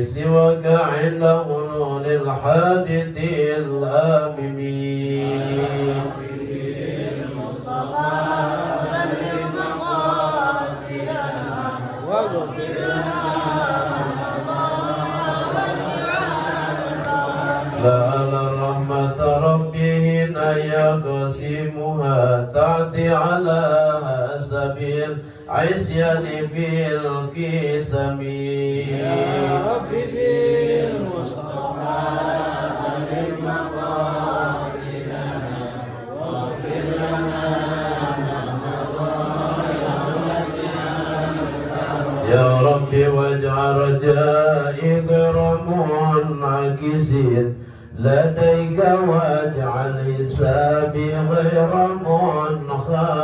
سواك عند حلول الحادث الآممين المصطفى بلغ مقاصدنا واغفر لنا لعل رحمة ربهن يقسمها تأتي على سبيل عصيان في القسم يا رب بالمصطفى بلغ مقاصدنا واغفر لنا يا رب واجعل رجائي غير منعكسين لديك واجعل حسابي غير منخرمين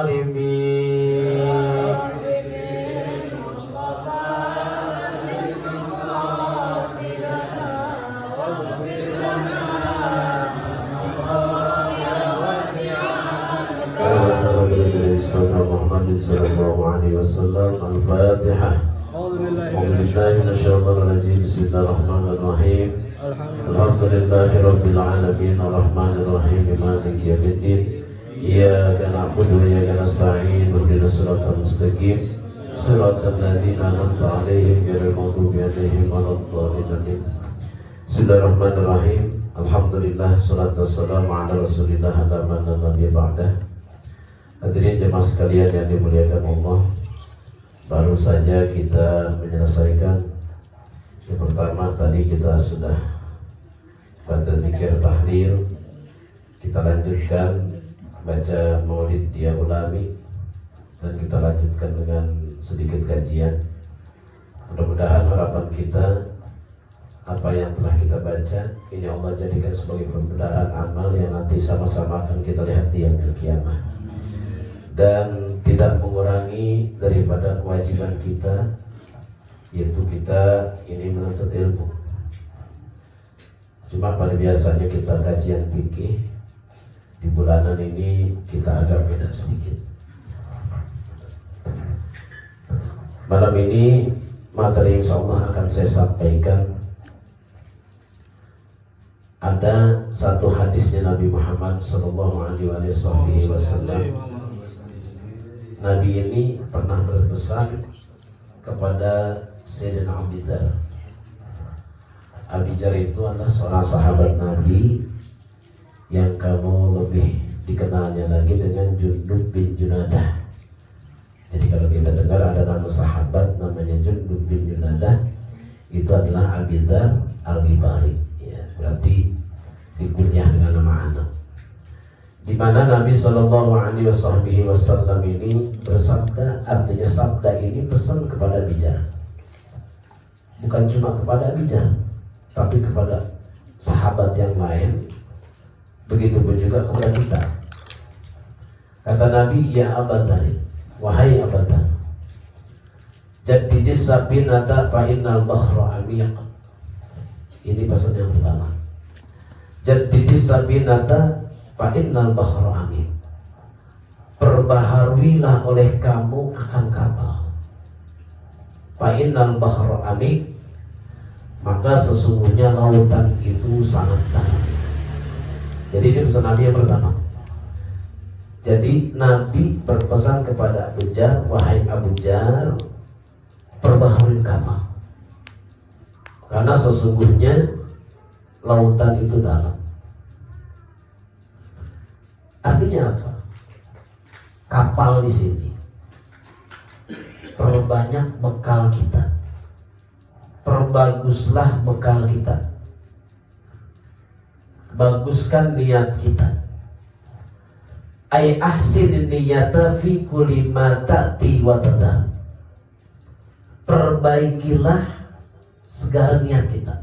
محمد صلى الله عليه وسلم. الفاتحة. أعوذ بالله من الشيطان الرجيم. بسم الله الرحمن الرحيم. الحمد لله رب العالمين الرحمن الرحيم مالك يوم الدين إياك نعبد وإياك نستعين اهدنا الصراط المستقيم صراط الذين أنعمت عليهم غير المغضوب عليهم ولا الضالين. Bismillahirrahmanirrahim. Alhamdulillah, salatu wassalamu ala Rasulillah ala man la nabiyya ba'dah. Hadirin jemaah sekalian yang dimuliakan Allah, baru saja kita menyelesaikan yang pertama tadi kita sudah baca zikir tahlil, kita lanjutkan baca maulid dia ulami, dan kita lanjutkan dengan sedikit kajian. Mudah-mudahan harapan kita apa yang telah kita baca ini Allah jadikan sebagai pembenaran amal yang nanti sama-sama akan kita lihat di yaumil qiyamah, dan tidak mengurangi daripada kewajiban kita, yaitu kita ini menuntut ilmu. Cuma pada biasanya kita kajian fikih, di bulanan ini kita agak beda sedikit. Malam ini materi insya Allah akan saya sampaikan. Ada satu hadisnya Nabi Muhammad SAW. Nabi ini pernah berpesan kepada Sayyidina Abi Dzar. Abi Dzar itu adalah seorang sahabat Nabi yang kamu lebih dikenalnya lagi dengan Jundub bin Junadah. Jadi kalau kita dengar ada nama sahabat namanya Jundub bin Junadah, itu adalah Abi Dzar Al-Ghifari. Ya, berarti dikunyah dengan nama anak. Di mana Nabi SAW ini bersabda, artinya sabda ini pesan kepada Abi Dzar. Bukan cuma kepada Abi Dzar, tapi kepada sahabat yang lain, begitupun juga kepada kita. Kata Nabi, ya Aba Dzar, wahai Aba Dzar, jaddidis sabinata fa innal bahra amiq. Ini pesan yang pertama. Jaddidis sabinata fa innal bahra amiq. Perbaharuilah oleh kamu akan kapal. Fa innal bahra amiq, maka sesungguhnya lautan itu sangat dalam. Jadi ini pesan Nabi yang pertama. Jadi Nabi berpesan kepada Abu Dzar, wahai Abu Dzar, perbaharui kapal, karena sesungguhnya lautan itu dalam. Artinya apa? Kapal di sini perbanyak bekal kita, perbaguslah bekal kita, baguskan niat kita. Ay ahsin niyata fi kulli ma ta'ti wa tadar. Perbaikilah segala niat kita,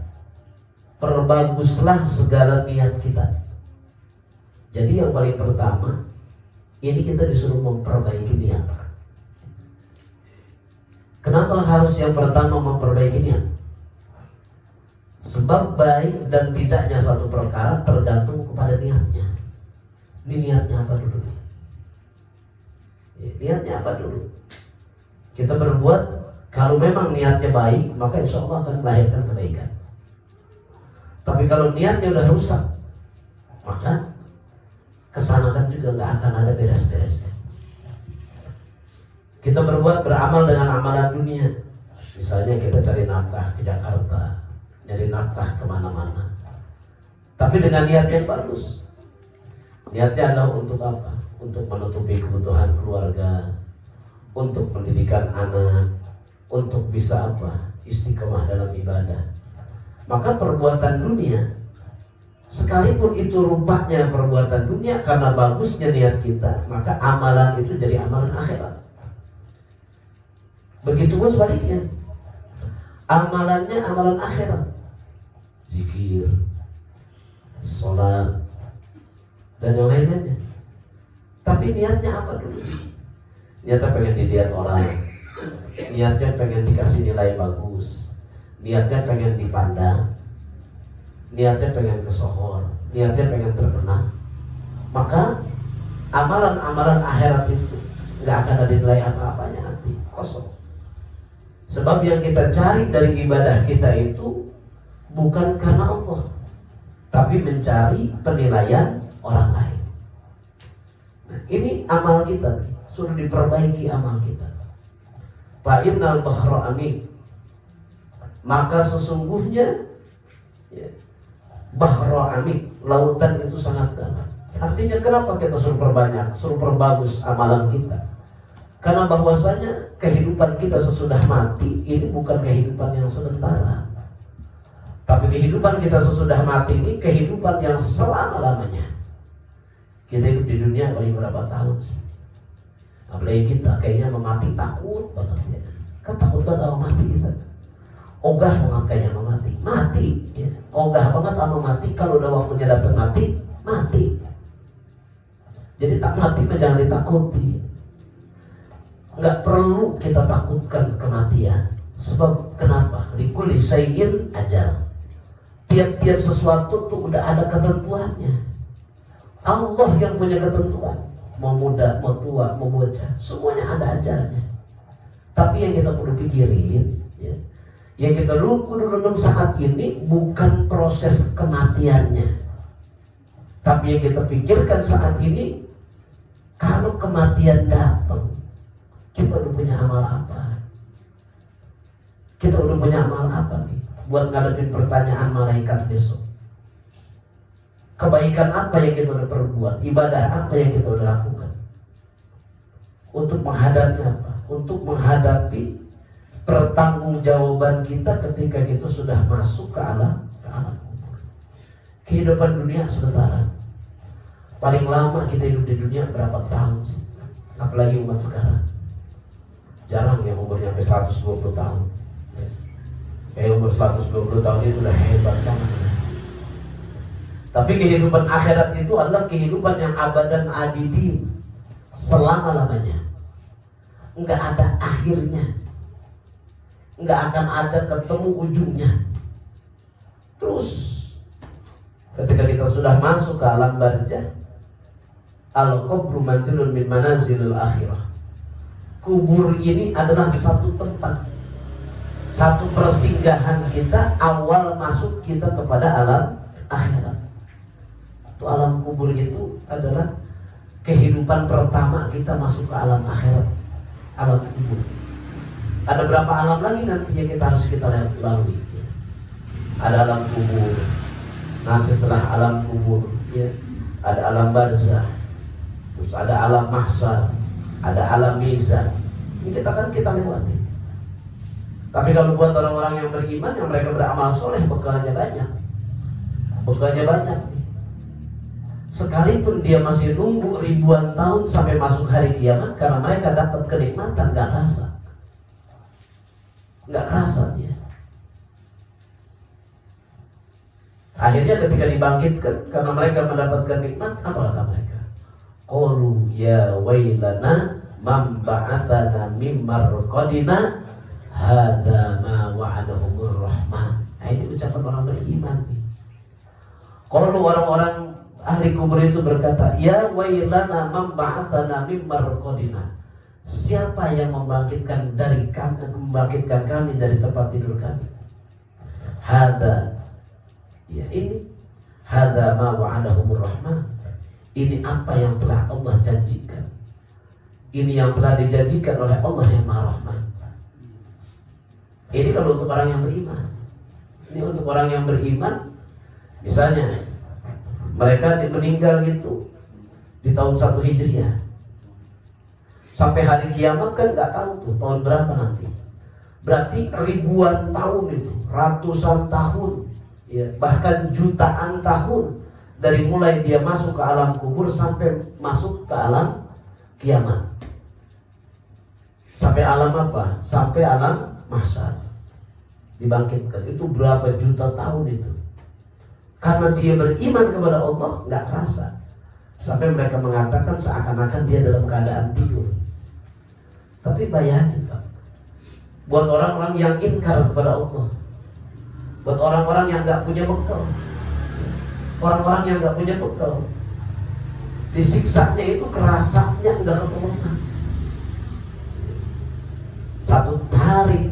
perbaguslah segala niat kita. Jadi yang paling pertama, ini kita disuruh memperbaiki niat. Kenapa harus yang pertama memperbaiki niat? Sebab baik dan tidaknya satu perkara tergantung kepada niatnya. Ini niatnya apa dulu? Niatnya apa dulu? Kita berbuat Kalau memang niatnya baik, maka insya Allah akan melahirkan kebaikan. Tapi kalau niatnya udah rusak, maka kesana kan juga nggak akan ada beres-beresnya. Kita beramal dengan amalan dunia. Misalnya kita cari nafkah ke Jakarta, cari nafkah kemana-mana. Tapi dengan niat yang bagus. Niatnya adalah untuk apa? Untuk menutupi kebutuhan keluarga, untuk pendidikan anak, untuk bisa apa? Istiqomah dalam ibadah. Maka perbuatan dunia, sekalipun itu rupanya perbuatan dunia, karena bagusnya niat kita, maka amalan itu jadi amalan akhirat. Begitu pun sebaliknya, amalannya amalan akhirat, zikir, sholat, dan yang lainnya. Tapi niatnya apa dulu? Niatnya pengen dilihat orang, niatnya pengen dikasih nilai bagus, niatnya pengen dipandang, niatnya pengen kesohor, niatnya pengen terkenal. Maka amalan-amalan akhirat itu nggak akan ada nilai apa-apanya nanti, kosong. Sebab yang kita cari dari ibadah kita itu bukan karena Allah, tapi mencari penilaian orang lain. Nah, ini amal kita, suruh diperbaiki amal kita. Fa innal bahra amik, maka sesungguhnya bahra amik, lautan itu sangat dalam. Artinya kenapa kita suruh perbanyak, suruh perbagus amalan kita? Karena bahwasanya kehidupan kita sesudah mati ini bukan kehidupan yang sementara, tapi kehidupan kita sesudah mati ini kehidupan yang selama-lamanya. Kita hidup di dunia paling berapa tahun sih? Apalagi kita kayaknya mau mati takut banget ya. Kan takut banget sama mati kita. Ogah banget kayaknya mau mati ya. Ogah banget sama mati, kalau udah waktunya datang mati. Jadi tak mati mah jangan ditakuti. Enggak perlu kita takutkan kematian. Sebab kenapa? Likulli syai'in ajal. Tiap-tiap sesuatu tuh udah ada ketentuannya. Allah yang punya ketentuan. Mau muda, mau tua, mau bocah, semuanya ada ajalnya. Tapi yang kita perlu pikirin ya, yang kita kudu renung saat ini bukan proses kematiannya, tapi yang kita pikirkan saat ini, kalau kematian datang, kita udah punya amal apa? Kita udah punya amal apa nih buat ngadepin pertanyaan malaikat besok? Kebaikan apa yang kita udah perbuat? Ibadah apa yang kita udah lakukan? Untuk menghadapi apa? Untuk menghadapi pertanggungjawaban kita ketika kita sudah masuk ke alam kubur. Kehidupan dunia sebentar. Paling lama kita hidup di dunia berapa tahun sih? Apalagi umat sekarang. Jarang yang umurnya sampai 120 tahun. Kayak umur 120 tahun itu udah hebat banget. Tapi kehidupan akhirat itu adalah kehidupan yang abadan abidin, selama-lamanya. Enggak ada akhirnya. Enggak akan ada ketemu ujungnya. Terus ketika kita sudah masuk ke alam barzah, al-qabru manzilun min manazilil akhirah. Kubur ini adalah satu tempat, satu persinggahan kita awal masuk kita kepada alam akhirat. Itu alam kubur itu adalah kehidupan pertama kita masuk ke alam akhirat, alam kubur. Ada berapa alam lagi nantinya kita harus lalui. Ada alam kubur. Nah setelah alam kubur ya, ada alam barzah, terus ada alam mahsyar, ada alam mizan. Ini kita lewati. Tapi kalau buat orang-orang yang beriman, yang mereka beramal soleh, bekalannya banyak. Sekalipun dia masih nunggu ribuan tahun sampai masuk hari kiamat, karena mereka dapat kenikmatan, gak kerasa dia. Akhirnya ketika dibangkitkan, karena mereka mendapatkan nikmat, apa kata mereka? Qalu ya wailana man ba'atsana min marqadina hadza ma wa'adahumur rahman. Nah, ini ucapan orang beriman. Qalu orang-orang ahli kubur itu berkata, ya wailana man ba'atsana min marqadina. Siapa yang membangkitkan kami dari tempat tidur kami? Hada, ya ini, hada ma wa'adahumur rahman. Ini apa yang telah Allah janjikan. Ini yang telah dijanjikan oleh Allah yang Maha Rahman. Ini kalau untuk orang yang beriman. Ini untuk orang yang beriman. Misalnya mereka meninggal gitu di tahun 1 Hijriah. Sampai hari kiamat kan nggak tahu tuh tahun berapa nanti. Berarti ribuan tahun itu, ratusan tahun, ya, bahkan jutaan tahun dari mulai dia masuk ke alam kubur sampai masuk ke alam kiamat. Sampai alam apa? Sampai alam mahsyar. Dibangkitkan. Itu berapa juta tahun itu. Karena dia beriman kepada Allah, nggak kerasa. Sampai mereka mengatakan seakan-akan dia dalam keadaan tidur. Tapi bayangin Pak, buat orang-orang yang ingkar kepada Allah, buat orang-orang yang nggak punya bekal, orang-orang yang nggak punya bekal, disiksanya itu kerasanya nggak keturunan. Satu hari,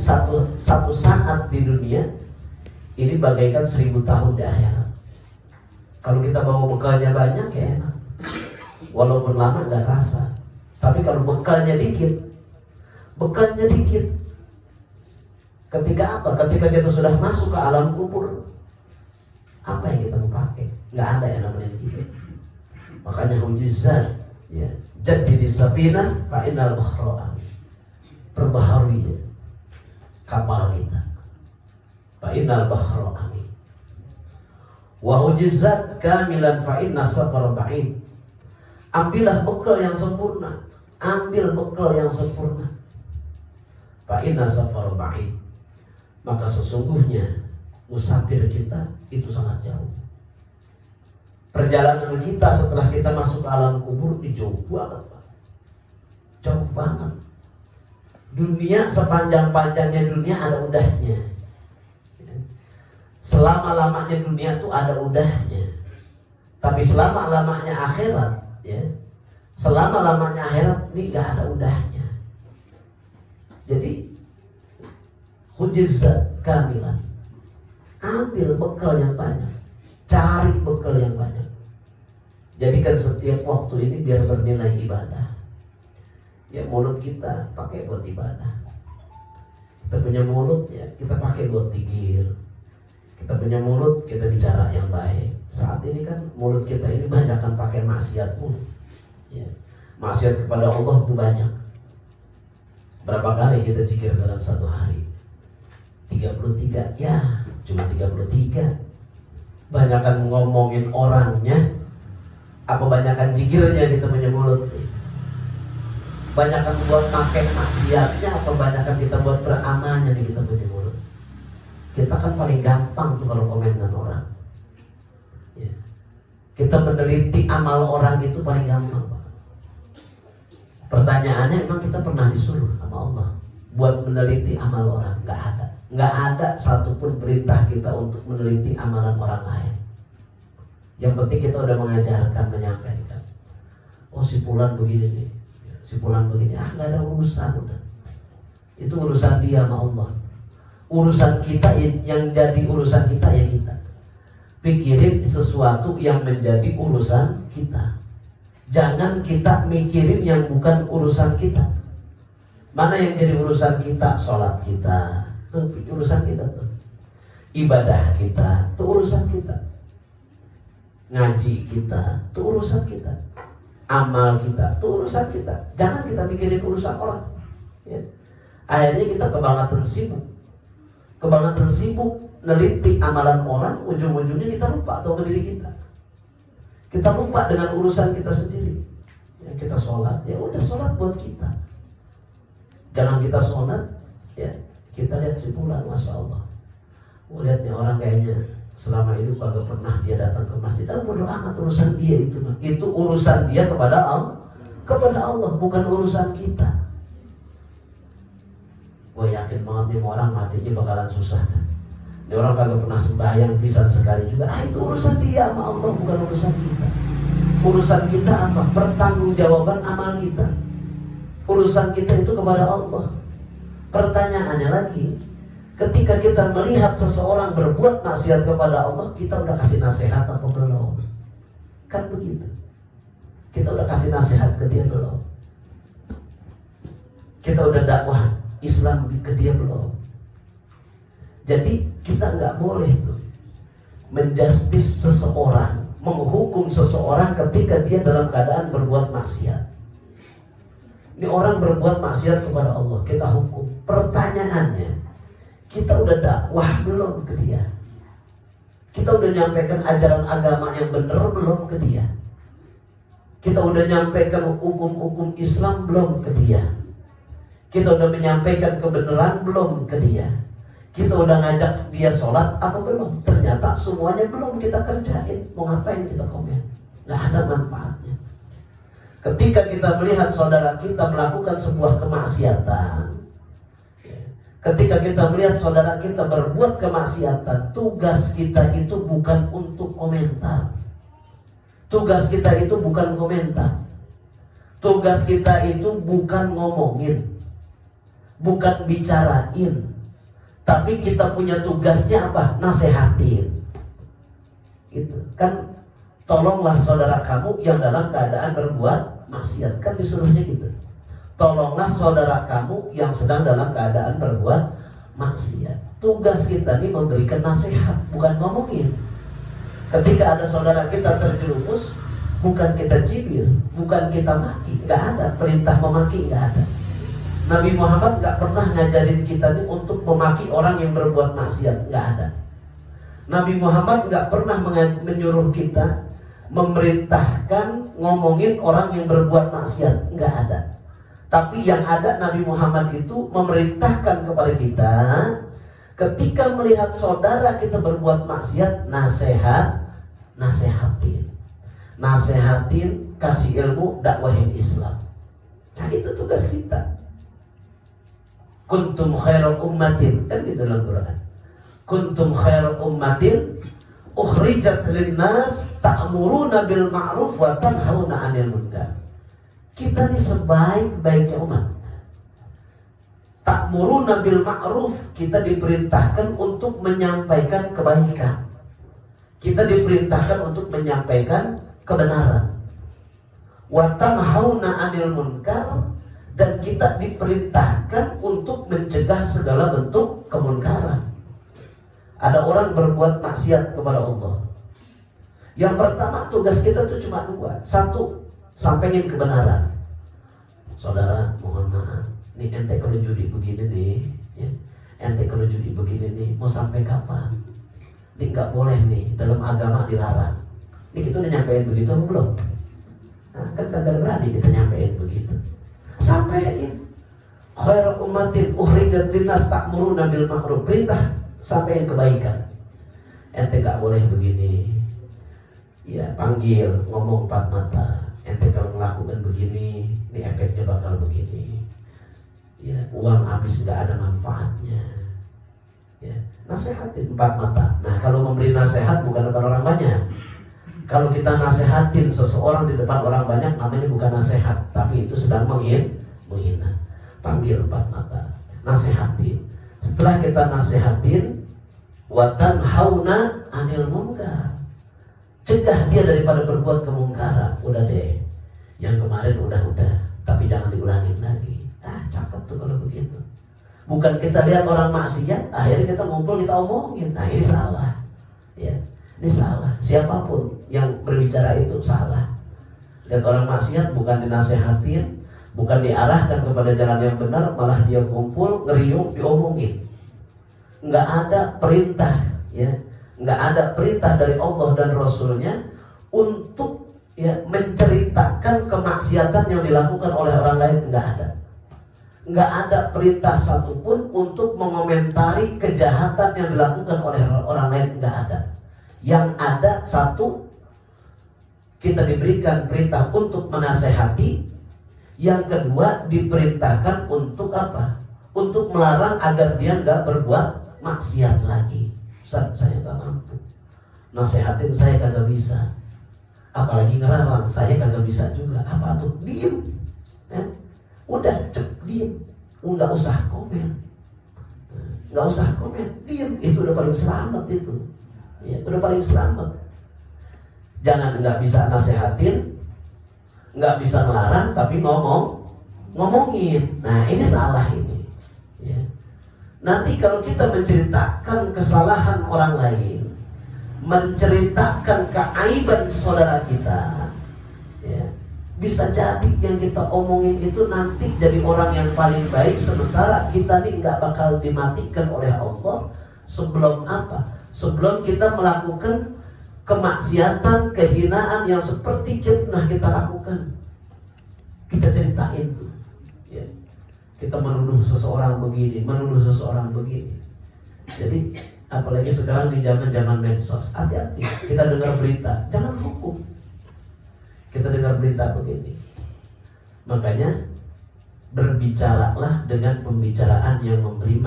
satu saat di dunia ini bagaikan 1000 tahun di akhirat. Kalau kita bawa bekalnya banyak ya enak, walaupun lama nggak rasa. Tapi kalau bekalnya dikit, ketika apa? Ketika kita sudah masuk ke alam kubur, apa yang kita mau pakai? Nggak ada yang namanya gitu. Makanya hujizat, ya, jadi di sapinah fa'inal bakhra'a, perbaharui kapal kita. Fa'inal bakhra'a wa hujizat kamilan fa'inna safar ba'id. Ambillah bekal yang sempurna, ambil bekal yang sempurna. Fa'inna safar ba'id, maka sesungguhnya musafir kita itu sangat jauh. Perjalanan kita setelah kita masuk ke alam kubur itu jauh banget Pak. Jauh banget. Dunia sepanjang-panjangnya dunia ada udahnya. Selama-lamanya dunia itu ada udahnya. Tapi selama-lamanya akhirat, ya, selama-lamanya akhirat ini gak ada udahnya. Jadi hujizat kamilan, ambil bekal yang banyak, cari bekal yang banyak. Jadikan setiap waktu ini biar bernilai ibadah. Ya, mulut kita pakai buat ibadah. Kita punya mulut, ya, kita pakai buat zikir. Kita punya mulut, kita bicara yang baik. Saat ini kan mulut kita ini banyak kan pakai maksiat pun, ya. Maksiat kepada Allah itu banyak. Berapa kali kita zikir dalam satu hari? 33, ya cuma 33. Banyakan ngomongin orangnya, apa banyakan zikirnya kita punya mulut? Banyakan buat pakai maksiatnya, apa banyakan kita buat beramalnya nih kita punya mulut? Kita kan paling gampang tuh kalau komen dengan orang, ya. Kita meneliti amal orang itu paling gampang Pak. Pertanyaannya, emang kita pernah disuruh sama Allah buat meneliti amal orang? Nggak ada satupun perintah kita untuk meneliti amalan orang lain. Yang penting kita udah mengajarkan, menyampaikan. Oh, si fulan begini nih, si fulan begini, nggak ada urusan udah. Itu urusan dia sama Allah. Urusan kita yang jadi urusan kita ya kita pikirin sesuatu yang menjadi urusan kita. Jangan kita mikirin yang bukan urusan kita. Mana yang jadi urusan kita? Sholat kita, itu urusan kita tuh. Ibadah kita, itu urusan kita. Ngaji kita, itu urusan kita. Amal kita, itu urusan kita. Jangan kita mikirin urusan orang, ya. Akhirnya kita kebangetan sibuk neliti amalan orang, ujung-ujungnya kita lupa atau diri kita. Kita lupa dengan urusan kita sendiri. Ya, kita sholat, ya udah sholat buat kita. Jangan kita sholat, ya kita lihat si fulan, masya Allah. Lihat nih orang kayaknya selama hidup kagak pernah dia datang ke masjid. Bodoh amat urusan dia itu. Itu urusan dia kepada Allah, bukan urusan kita. Gue yakin banget nih orang matinya bakalan susah. Ini orang kagak pernah sembahyang pisan sekali juga. Itu urusan dia sama Allah, bukan urusan kita. Urusan kita apa? Pertanggungjawaban amal kita. Urusan kita itu kepada Allah. Pertanyaannya lagi, ketika kita melihat seseorang berbuat maksiat kepada Allah, kita udah kasih nasihat atau belum? Kan begitu. Kita udah kasih nasihat ke dia belum? Kita udah dakwah Islam ke dia belum? Jadi kita nggak boleh tuh menjustis seseorang, menghukum seseorang ketika dia dalam keadaan berbuat maksiat. Ini orang berbuat maksiat kepada Allah, kita hukum. Pertanyaannya, kita udah dakwah belum ke dia? Kita udah nyampaikan ajaran agama yang benar belum ke dia? Kita udah nyampaikan hukum-hukum Islam belum ke dia? Kita udah menyampaikan kebenaran belum ke dia? Kita udah ngajak dia sholat apa belum? Ternyata semuanya belum kita kerjain. Mau ngapain kita komen? Nggak ada manfaatnya. Ketika kita melihat saudara kita melakukan sebuah kemaksiatan, ketika kita melihat saudara kita berbuat kemaksiatan, tugas kita itu bukan untuk komentar. Tugas kita itu bukan komentar. Tugas kita itu bukan ngomongin, bukan bicarain. Tapi kita punya tugasnya apa? Nasehatin. Gitu. Kan tolonglah saudara kamu yang dalam keadaan berbuat maksiat. Kan disuruhnya gitu. Tolonglah saudara kamu yang sedang dalam keadaan berbuat maksiat. Tugas kita ini memberikan nasihat, bukan ngomongin. Ketika ada saudara kita terjerumus, bukan kita cibir, bukan kita maki. Gak ada perintah memaki, gak ada. Nabi Muhammad gak pernah ngajarin kita nih untuk memaki orang yang berbuat maksiat, gak ada. Nabi Muhammad gak pernah menyuruh kita memerintahkan ngomongin orang yang berbuat maksiat, gak ada. Tapi yang ada Nabi Muhammad itu memerintahkan kepada kita, ketika melihat saudara kita berbuat maksiat, nasehatin, kasih ilmu, dakwahin Islam. Nah itu tugas kita. Kuntum khairal ummatin, kan di dalam Quran. Kuntum khairal ummatin ukhrijat linnas ta'muruna bil ma'ruf wa tanhauna 'anil munkar. Kita ini sebaik-baiknya umat. Ta'muruna bil ma'ruf, kita diperintahkan untuk menyampaikan kebaikan. Kita diperintahkan untuk menyampaikan kebenaran. Wa tanhauna 'anil munkar, dan kita diperintahkan untuk mencegah segala bentuk kemunkaran. Ada orang berbuat maksiat kepada Allah. Yang pertama, tugas kita itu cuma dua. Satu, sampaikan kebenaran. Saudara, mohon maaf, nih ente kalau judi begini nih, ya. Ente kalau judi begini nih, mau sampai kapan? Ini nggak boleh nih, dalam agama dilarang. Ini kita udah nyampein begitu atau belum? Nah, kan kagak berani kita nyampein begitu. Sampaikan. Khairal ummatin ukhrijat linnas ta'muruna bil ma'ruf. Perintah, sampaikan kebaikan. Ente gak boleh begini. Ya, panggil, ngomong 4 mata. Ente kalau melakukan begini, ini efeknya bakal begini. Ya, uang habis gak ada manfaatnya. Ya, nasehatin 4 mata. Nah, kalau memberi nasihat bukan depan orang banyak. Kalau kita nasehatin seseorang di depan orang banyak, namanya bukan nasihat, tapi itu sedang menghina. Panggil 4 mata, nasehatin. Setelah kita nasehatin, wa tanhauna 'anil munkar, cegah dia daripada berbuat kemungkaran. Udah deh, yang kemarin udah, tapi jangan diulangin lagi. Cakep tuh kalau begitu. Bukan kita lihat orang maksiat, akhirnya kita ngumpul, kita omongin. Nah ini salah. Ya, ini salah. Siapapun yang berbicara itu salah. Lihat orang maksiat, bukan dinasehatin, bukan diarahkan kepada jalan yang benar, malah dia kumpul, ngeriung, diomongin. Nggak ada perintah, ya, nggak ada perintah dari Allah dan Rasulnya untuk menceritakan kemaksiatan yang dilakukan oleh orang lain. Nggak ada. Nggak ada perintah satupun untuk mengomentari kejahatan yang dilakukan oleh orang lain. Nggak ada. Yang ada satu, kita diberikan perintah untuk menasehati. Yang kedua, diperintahkan untuk apa? Untuk melarang agar dia nggak berbuat maksiat lagi. Ustaz, saya nggak mampu. Nasehatin saya kagak bisa. Apalagi ngelarang, saya kagak bisa juga. Apa tuh? Diem. Udah diem, nggak usah komen, diem, itu udah paling selamat itu, ya, udah paling selamat. Jangan nggak bisa nasehatin, nggak bisa melarang, tapi ngomongin. Nah ini salah ini. Ya. Nanti kalau kita menceritakan kesalahan orang lain, menceritakan keaiban saudara kita, ya, bisa jadi yang kita omongin itu nanti jadi orang yang paling baik, sementara kita nih nggak bakal dimatikan oleh Allah sebelum apa? Sebelum kita melakukan kemaksiatan, kehinaan yang seperti fitnah kita lakukan. Kita ceritain tuh, ya. Kita menuduh seseorang begini, menuduh seseorang begini. Jadi apalagi sekarang di zaman medsos, hati-hati. Kita dengar berita, jangan hukum. Kita dengar berita begini. Makanya berbicaralah dengan pembicaraan yang memberi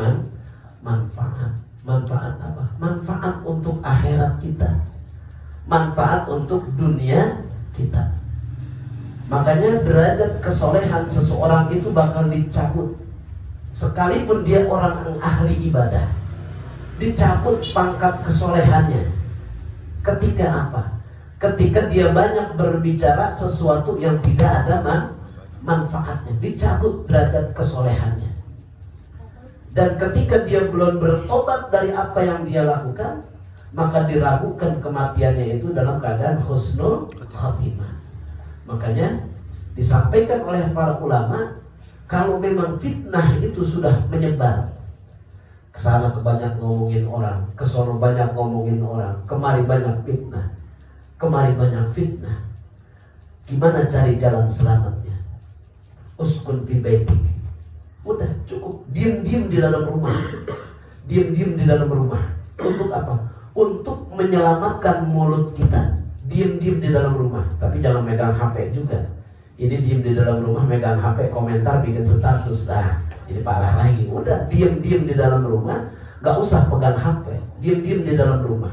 manfaat. Manfaat apa? Manfaat untuk akhirat kita, manfaat untuk dunia kita. Makanya derajat kesolehan seseorang itu bakal dicabut. Sekalipun dia orang yang ahli ibadah, dicabut pangkat kesolehannya. Ketika apa? Ketika dia banyak berbicara sesuatu yang tidak ada manfaatnya, dicabut derajat kesolehannya. Dan ketika dia belum bertobat dari apa yang dia lakukan, maka diragukan kematiannya itu dalam keadaan husnul khatimah. Makanya disampaikan oleh para ulama, kalau memang fitnah itu sudah menyebar, kesana banyak ngomongin orang, kesono banyak ngomongin orang, kemari banyak fitnah, kemari banyak fitnah, gimana cari jalan selamatnya? Uskun fi baitik. Udah cukup, diem-diem di dalam rumah, diem-diem di dalam rumah. Untuk apa? Untuk menyelamatkan mulut kita. Diem-diem di dalam rumah, tapi jangan megang HP juga. Ini diem di dalam rumah, megang HP, komentar, bikin status, nah ini parah lagi. Udah diem-diem di dalam rumah, nggak usah pegang HP, diem-diem di dalam rumah,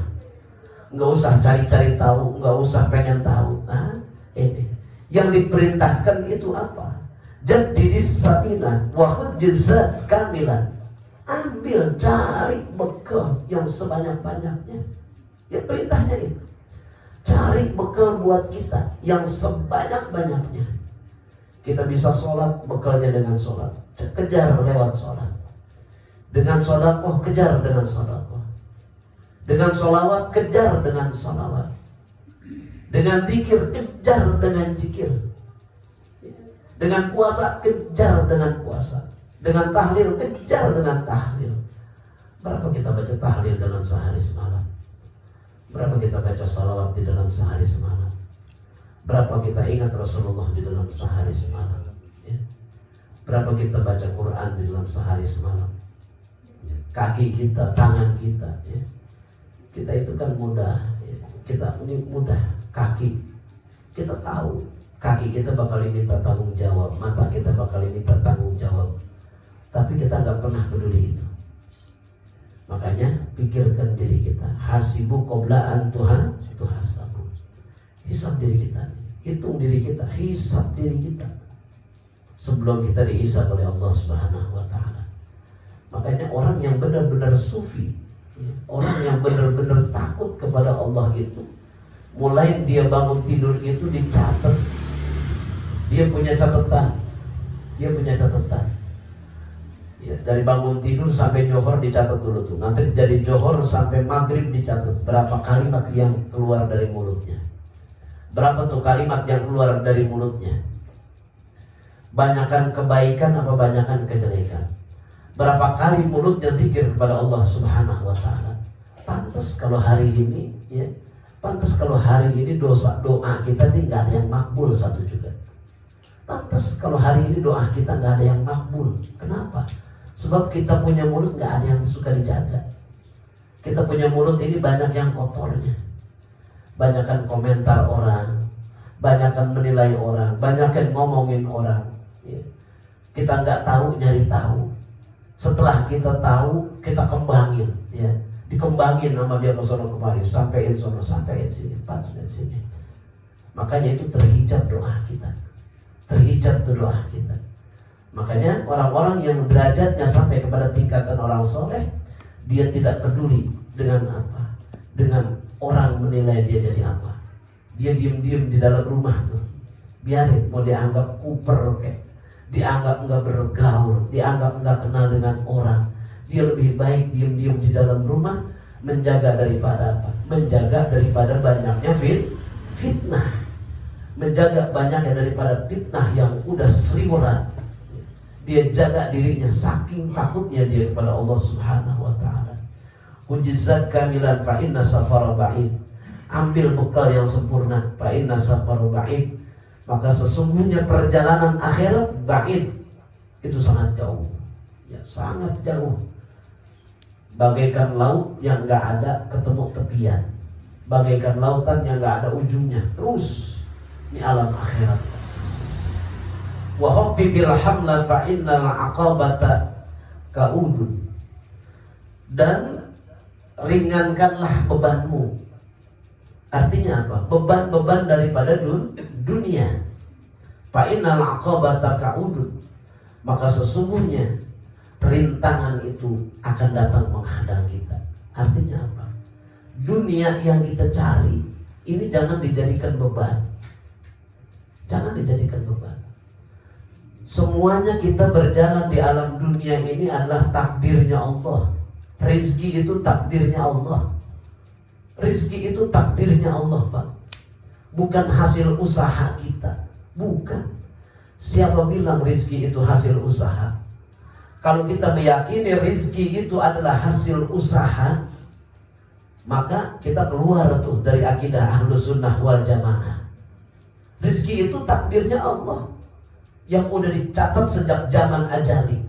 nggak usah cari-cari tahu, nggak usah pengen tahu. Nah ini yang diperintahkan itu apa? Jadi sabina wa jazat kamilan. Ambil, cari bekal yang sebanyak-banyaknya. Ya perintahnya itu. Cari bekal buat kita yang sebanyak-banyaknya. Kita bisa sholat, bekalnya dengan sholat. Kejar lewat sholat. Dengan sholawat, kejar dengan sholawat. Dengan sholawat, kejar dengan sholawat. Dengan zikir, kejar dengan zikir. Dengan puasa, kejar dengan puasa. Dengan tahlil, kejar dengan tahlil. Berapa kita baca tahlil dalam sehari semalam? Berapa kita baca salawat di dalam sehari semalam? Berapa kita ingat Rasulullah di dalam sehari semalam? Ya. Berapa kita baca Quran di dalam sehari semalam? Ya. Kaki kita, tangan kita, ya. Kita itu kan mudah, ya. Kita ini mudah, kaki. Kita tahu, kaki kita bakal diminta tanggung jawab, mata kita bakal diminta tanggung jawab. Tapi kita nggak pernah peduli itu. Makanya pikirkan diri kita, hasibu qoblaan Tuhan tuhasabu. Hisab diri kita, hitung diri kita, hisab diri kita sebelum kita dihisab oleh Allah Subhanahu wa taala. Makanya orang yang benar-benar sufi, orang yang benar-benar takut kepada Allah itu, mulai dia bangun tidur itu dicatat. Dia punya catatan. Ya, dari bangun tidur sampai johor dicatat dulu tuh. Nanti jadi johor sampai maghrib dicatat berapa kalimat yang keluar dari mulutnya. Berapa tuh kalimat yang keluar dari mulutnya? Banyakan kebaikan apa banyakan kejelekan? Berapa kali mulutnya zikir kepada Allah Subhanahu wa taala? Pantas kalau hari ini, ya, pantas kalau hari ini doa kita nih nggak ada yang makbul satu juga. Pantas kalau hari ini doa kita nggak ada yang makbul. Kenapa? Sebab kita punya mulut nggak ada yang suka dijaga. Kita punya mulut ini banyak yang kotornya. Banyakkan komentar orang, banyakkan menilai orang, banyakkan ngomongin orang. Ya. Kita nggak tahu nyari tahu. Setelah kita tahu, kita kembangin. Ya. Dikembangin sama dia ke sono kemari, sampein sono, sampein sini, pas dan sini. Makanya itu terhijab doa kita. Terhijab doa kita. Makanya orang-orang yang derajatnya sampai kepada tingkatan orang soleh, dia tidak peduli dengan apa, dengan orang menilai dia jadi apa. Dia diam-diam di dalam rumah tuh, biarin mau dianggap kuper kayak, dianggap enggak bergaul, dianggap enggak kenal dengan orang. Dia lebih baik diam-diam di dalam rumah, menjaga daripada apa? Menjaga daripada banyaknya fitnah. Menjaga banyaknya daripada fitnah yang udah seliweran. Dia jaga dirinya saking takutnya dia kepada Allah Subhanahu wa taala. Ujizat kamilan fa inna safara ba'id. Ambil bekal yang sempurna, fa inna safara ba'id. Maka sesungguhnya perjalanan akhirat ba'id, itu sangat jauh. Ya, sangat jauh. Bagaikan laut yang enggak ada ketemu tepian. Bagaikan lautan yang enggak ada ujungnya. Terus di alam akhirat. Wa hubbi bil hamla fa innal aqabata kaudun. Dan ringankanlah bebanmu. Artinya apa? Beban-beban daripada dunia. Fa innal aqabata kaudun. Maka sesungguhnya rintangan itu akan datang menghadang kita. Artinya apa? Dunia yang kita cari ini jangan dijadikan beban. Jangan dijadikan beban. Semuanya kita berjalan di alam dunia ini adalah takdirnya Allah. Rizki itu takdirnya Allah. Rizki itu takdirnya Allah, Pak. Bukan hasil usaha kita. Bukan. Siapa bilang rizki itu hasil usaha? Kalau kita meyakini rizki itu adalah hasil usaha, maka kita keluar tuh dari akidah Ahlus Sunnah wal Jamaah. Rizki itu takdirnya Allah yang udah dicatat sejak zaman ajali.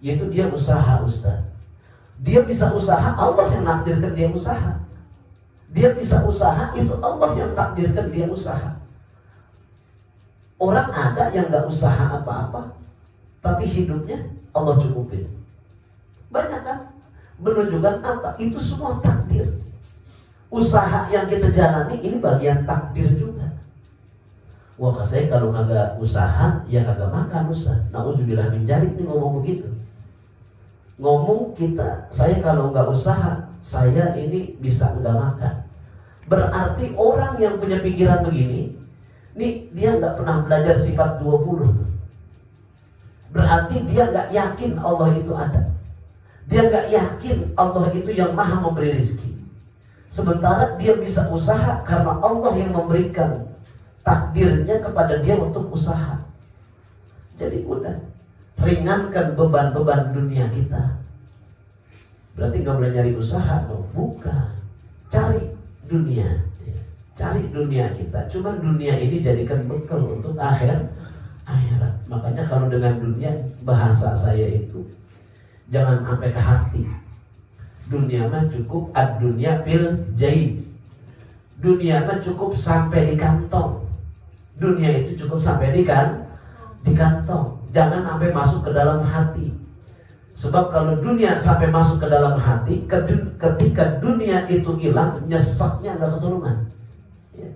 Yaitu dia usaha, Ustaz. Dia bisa usaha, Allah yang nakdirkan dia usaha. Dia bisa usaha, itu Allah yang takdirkan dia usaha. Orang ada yang gak usaha apa-apa, tapi hidupnya Allah cukupin. Banyak kan? Menunjukkan apa? Itu semua takdir. Usaha yang kita jalani ini bagian takdir juga. Wah, saya kalau kagak usaha, ya kagak makan, Ustaz. Na'udzubillah min dzalik, ini ngomong begitu. Ngomong kita, saya kalau nggak usaha, saya ini bisa nggak makan. Berarti orang yang punya pikiran begini, nih dia nggak pernah belajar sifat 20. Berarti dia nggak yakin Allah itu ada. Dia nggak yakin Allah itu yang maha memberi rezeki. Sementara dia bisa usaha karena Allah yang memberikan takdirnya kepada dia untuk usaha. Jadi udah, ringankan beban-beban dunia kita. Berarti nggak boleh nyari usaha dong? Bukan. Cari dunia, cari dunia kita. Cuma dunia ini jadikan bekal untuk akhirat. Makanya kalau dengan dunia, bahasa saya itu jangan sampai ke hati. Dunia mah cukup ad-dunya fil jaib. Dunia mah cukup sampai di kantong. Dunia itu cukup sampai di kantong. Jangan sampai masuk ke dalam hati. Sebab kalau dunia sampai masuk ke dalam hati, ketika dunia itu hilang, nyeseknya nggak keturunan. Ya.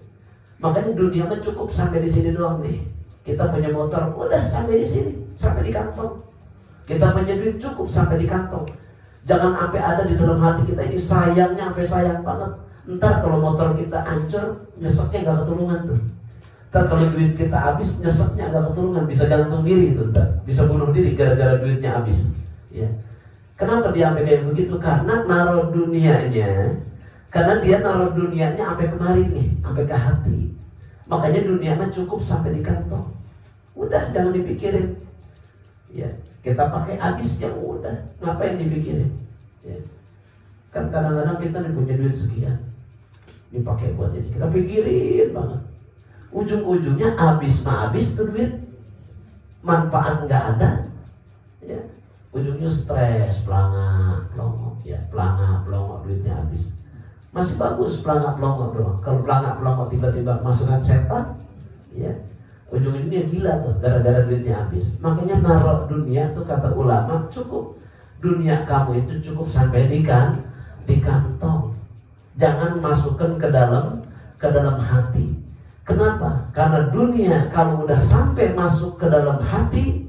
Makanya dunia mah cukup sampai di sini doang nih. Kita punya motor, udah sampai di sini, sampai di kantong. Kita punya duit cukup sampai di kantong. Jangan sampai ada di dalam hati kita ini sayangnya sampai sayang banget. Ntar kalau motor kita hancur, nyeseknya nggak keturunan tuh. Ntar kalau duit kita habis, nyeseknya nggak keturunan, bisa gantung diri itu, ntar bisa bunuh diri gara-gara duitnya habis. Ya. Kenapa dia sampai kayak begitu? Karena naruh dunianya, karena dia naruh dunianya sampai kemari nih, sampai ke hati. Makanya dunia mah cukup sampai di kantong. Udah, jangan dipikirin. Ya, kita pakai habis ya udah, ngapain dipikirin? Ya. Kan kadang-kadang kita nih punya duit sekian, dipakai buat ini, kita pikirin banget. Ujung-ujungnya habis mah habis tuh duit, manfaat nggak ada. Ya. Ujungnya stres, pelangak, pelongok, ya pelangak, pelongok, duitnya habis. Masih bagus pelangak, pelongok doang. Kalau pelangak, pelongok tiba-tiba masukkan setan, ya ujung-ujungnya gila tuh, gara-gara duitnya habis. Makanya naruh dunia tuh kata ulama cukup. Dunia kamu itu cukup sampai di kantong. Jangan masukkan ke dalam hati. Kenapa? Karena dunia kalau udah sampai masuk ke dalam hati,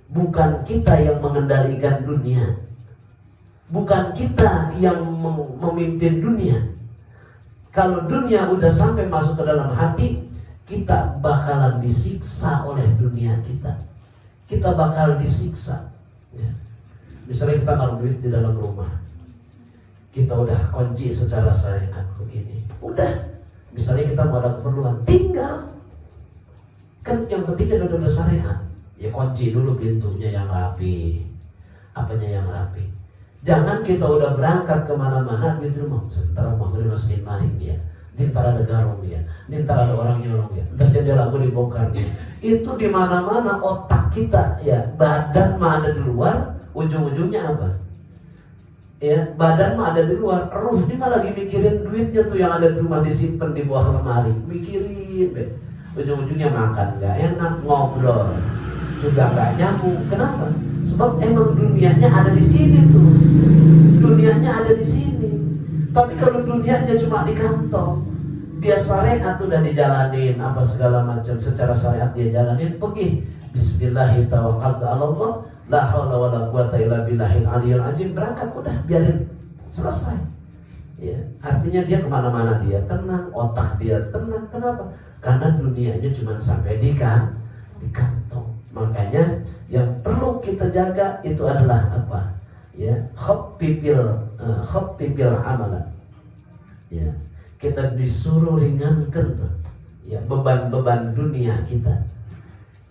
Bukan kita yang mengendalikan dunia, bukan kita yang memimpin dunia. Kalau dunia udah sampai masuk ke dalam hati, kita bakalan disiksa oleh dunia kita. Kita bakal disiksa ya. Misalnya kita naruh duit di dalam rumah, kita udah kunci secara syariat begini, udah. Misalnya kita mau ada keperluan, tinggal. Kan yang penting udah syariat. Ya kunci dulu pintunya yang rapi, apanya yang rapi. Jangan kita udah berangkat kemana-mana gitu mau sebentar mau dimasukin maling dia, ntar ada garong dia, ntar ada orang nyolong dia, ntar jendela gue dibongkar dia. Itu di mana-mana otak kita ya, badan mah ada di luar, ujung-ujungnya apa? Ya badan mah ada di luar, ruh ini mah lagi mikirin duitnya tuh yang ada di rumah disimpan di bawah lemari, mikirin deh. Ujung-ujungnya makan nggak enak, ngobrol juga nggak nyambung. Kenapa? Sebab emang dunianya ada di sini tuh. Dunianya ada di sini. Tapi kalau dunianya cuma di kantong, dia syariat udah dijalanin apa segala macam secara syariat dia jalanin, pergi bismillahirrahmanirrahim Allah, la haula wala quwata illa billahil aliyil azim, berangkat udah biarin selesai. Ya, artinya dia kemana-mana dia tenang, otak dia tenang. Kenapa? Karena dunianya cuma sampai di kantong. Makanya yang perlu kita jaga itu adalah apa? Ya, khaffifil amalan. Ya, kita disuruh ringankan ya beban-beban dunia kita.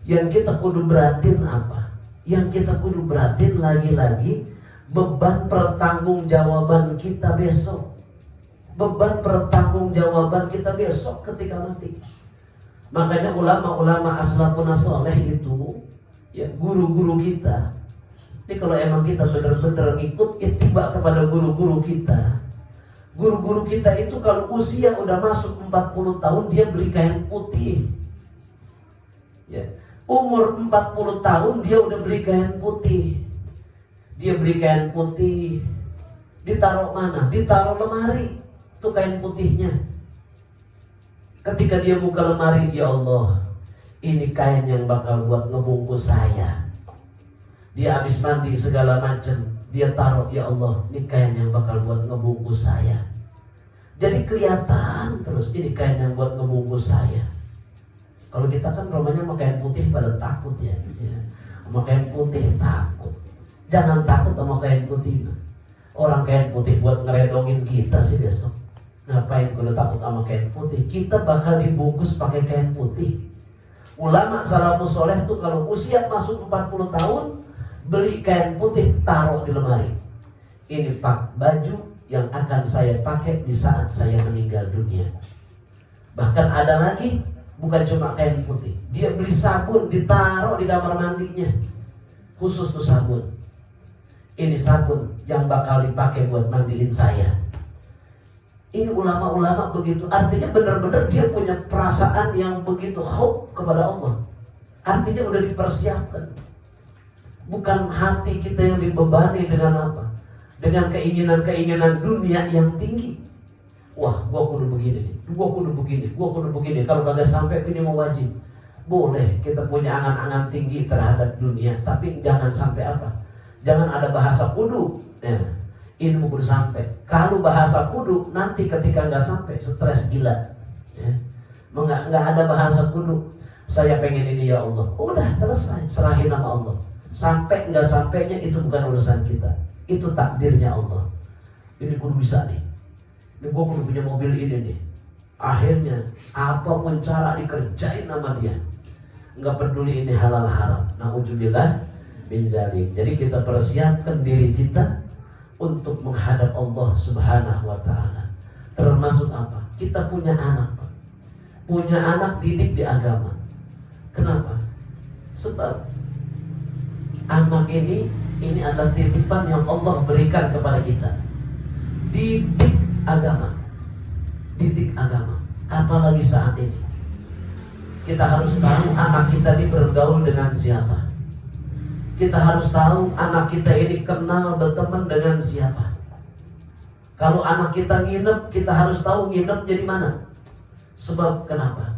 Yang kita kudu beratin apa? Yang kita kudu beratin lagi-lagi beban pertanggungjawaban kita besok. Beban pertanggungjawaban kita besok ketika mati. Makanya ulama-ulama aslafun saleh itu ya guru-guru kita. Ini kalau emang kita benar-benar ngikut ittiba kepada guru-guru kita. Guru-guru kita itu kalau usia udah masuk 40 tahun dia beli kain putih. Ya. Umur 40 tahun dia udah beli kain putih. Dia beli kain putih. Ditaruh mana? Ditaruh lemari. Itu kain putihnya. Ketika dia buka lemari, ya Allah, ini kain yang bakal buat ngebungkus saya. Dia habis mandi segala macam, dia taruh, ya Allah, ini kain yang bakal buat ngebungkus saya. Jadi kelihatan terus ini kain yang buat ngebungkus saya. Kalau kita kan romanya sama kain putih pada takut ya. Sama kain putih takut. Jangan takut sama kain putih. Orang kain putih buat ngeredongin kita sih besok. Ngapain kalau takut sama kain putih? Kita bakal dibungkus pakai kain putih. Ulama salafus soleh tuh kalau usia masuk 40 tahun beli kain putih, taruh di lemari. Ini pak baju yang akan saya pakai di saat saya meninggal dunia. Bahkan ada lagi, bukan cuma kain putih, dia beli sabun, ditaruh di kamar mandinya. Khusus tuh sabun. Ini sabun yang bakal dipakai buat mandiin saya. Ini ulama-ulama begitu. Artinya benar-benar dia punya perasaan yang begitu khauf kepada Allah. Artinya udah dipersiapkan. Bukan hati kita yang dibebani dengan apa? Dengan keinginan-keinginan dunia yang tinggi. Wah, gua kudu begini, gua kudu begini, gua kudu begini. Kalau kagak sampai ini mau wajib. Boleh kita punya angan-angan tinggi terhadap dunia, tapi jangan sampai apa? Jangan ada bahasa kudu. Ini mau kudu sampai. Kalau bahasa kudu, nanti ketika nggak sampai stres gila. Nggak ada bahasa kudu. Saya pengen ini ya Allah. Udah selesai, serahin sama Allah. Sampai nggak sampainya itu bukan urusan kita. Itu takdirnya Allah. Ini kudu bisa nih. Ini gua kudu punya mobil ini nih. Akhirnya apapun cara dikerjain sama dia. Nggak peduli ini halal haram. Na'udzubillah min dzalik. Jadi kita persiapkan diri kita untuk menghadap Allah Subhanahu wa ta'ala. Termasuk apa? Kita punya anak. Punya anak didik di agama. Kenapa? Sebab anak ini adalah titipan yang Allah berikan kepada kita. Didik agama. Didik agama. Apalagi saat ini. Kita harus tahu anak kita ini bergaul dengan siapa. Kita harus tahu anak kita ini kenal berteman dengan siapa. Kalau anak kita nginep, kita harus tahu nginepnya di mana. Sebab kenapa?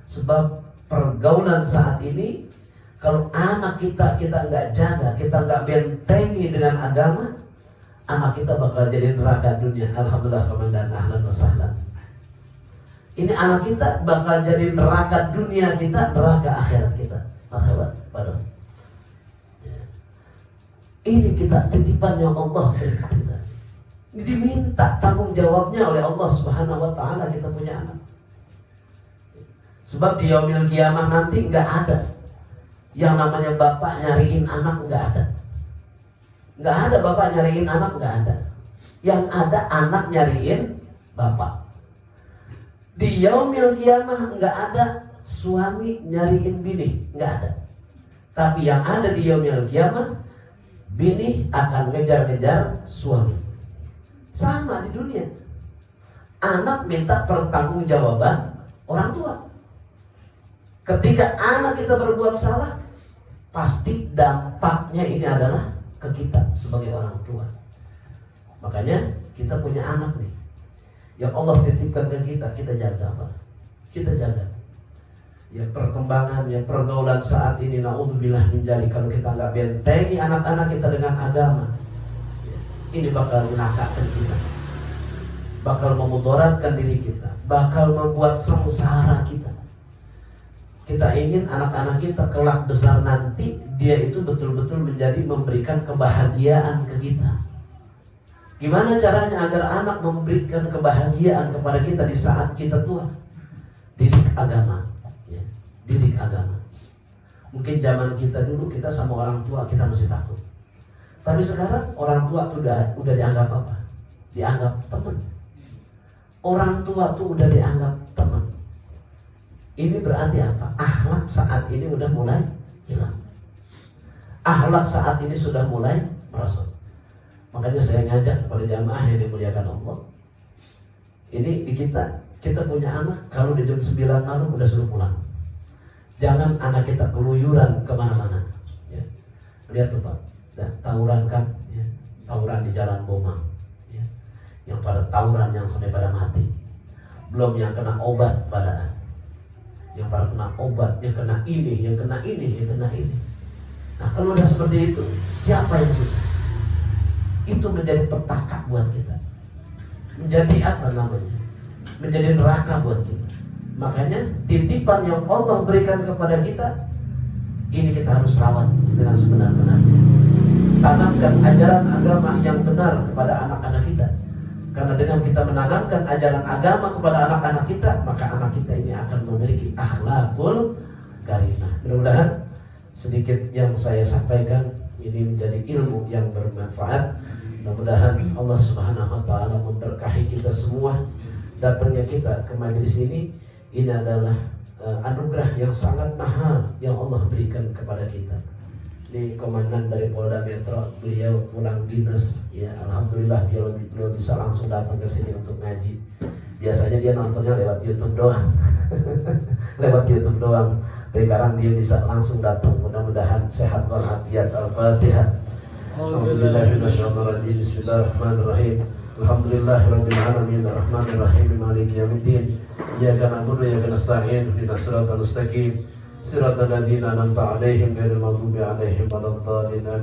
Sebab pergaulan saat ini, Kalau anak kita nggak jaga, kita nggak bentengi dengan agama, anak kita bakal jadi neraka dunia. Alhamdulillah, komandan, ahlan wa sahlan. Ini anak kita bakal jadi neraka dunia kita, neraka akhirat kita. Marhaban. Ini kita titipan yang Allah berikan kita. Ini diminta tanggung jawabnya oleh Allah Subhanahu wa taala kita punya anak. Sebab di yaumil kiamah nanti nggak ada yang namanya bapak nyariin anak, nggak ada. Nggak ada bapak nyariin anak, nggak ada. Yang ada anak nyariin bapak. Di yaumil kiamah nggak ada suami nyariin bini, nggak ada. Tapi yang ada di yaumil kiamah, bini akan ngejar-ngejar suami. Sama di dunia. Anak minta pertanggungjawaban orang tua. Ketika anak kita berbuat salah, pasti dampaknya ini adalah ke kita sebagai orang tua. Makanya kita punya anak nih, yang Allah titipkan ke kita jaga apa? Kita jaga. Ya perkembangan, ya pergaulan saat ini, naudzubillah menjadi kalau kita nggak bentengi anak-anak kita dengan agama, ya, ini bakal menakutkan kita, bakal memudaratkan diri kita, bakal membuat sengsara kita. Kita ingin anak-anak kita kelak besar nanti dia itu betul-betul menjadi memberikan kebahagiaan ke kita. Gimana caranya agar anak memberikan kebahagiaan kepada kita di saat kita tua? Didik agama, ya. Didik agama. Mungkin zaman kita dulu kita sama orang tua kita masih takut. Tapi sekarang orang tua tuh udah dianggap apa? Dianggap teman. Orang tua tuh udah dianggap teman. Ini berarti apa? Akhlak saat ini udah mulai hilang. Akhlak saat ini sudah mulai merosot. Makanya saya ngajak kepada jamaah yang dimuliakan Allah. Ini di kita punya anak, kalau di jam 9 malam udah suruh pulang. Jangan anak kita keluyuran kemana-mana. Ya. Lihat tuh Pak, tawuran kan, ya. Tawuran di jalan Bomang, ya. Yang pada tawuran yang sampai pada mati. Belum yang kena obat pada, yang pada kena obat, yang kena ini, yang kena ini, yang kena ini. Nah kalau udah seperti itu, siapa yang susah? Itu menjadi petaka buat kita. Menjadi apa namanya? Menjadi neraka buat kita. Makanya titipan yang Allah berikan kepada kita, ini kita harus rawat dengan sebenar-benarnya. Tanamkan ajaran agama yang benar kepada anak-anak kita. Karena dengan kita menanamkan ajaran agama kepada anak-anak kita, maka anak kita ini akan memiliki akhlakul karimah. Mudah-mudahan sedikit yang saya sampaikan ini menjadi ilmu yang bermanfaat. Mudah-mudahan Allah Subhanahu wa taala memberkahi kita semua. Datangnya kita ke majelis ini adalah anugerah yang sangat mahal yang Allah berikan kepada kita. Ini komandan dari Polda Metro, beliau pulang dinas, ya alhamdulillah beliau bisa langsung datang ke sini untuk ngaji. Biasanya dia nontonnya lewat YouTube doang. Lewat YouTube doang. Tapi sekarang dia bisa langsung datang. Mudah-mudahan sehat walafiat. Al-Fatihah. Alhamdulillahirrahmanirrahim. Bismillahirrahmanirrahim. Alhamdulillahirabbil alamin arrahmanir rahim maliki yaumiddin. Iyyaka na'budu wa iyyaka nasta'in ihdinas siratal mustaqim siratal ladzina an'amta 'alaihim ghairil maghdubi 'alaihim waladdallin.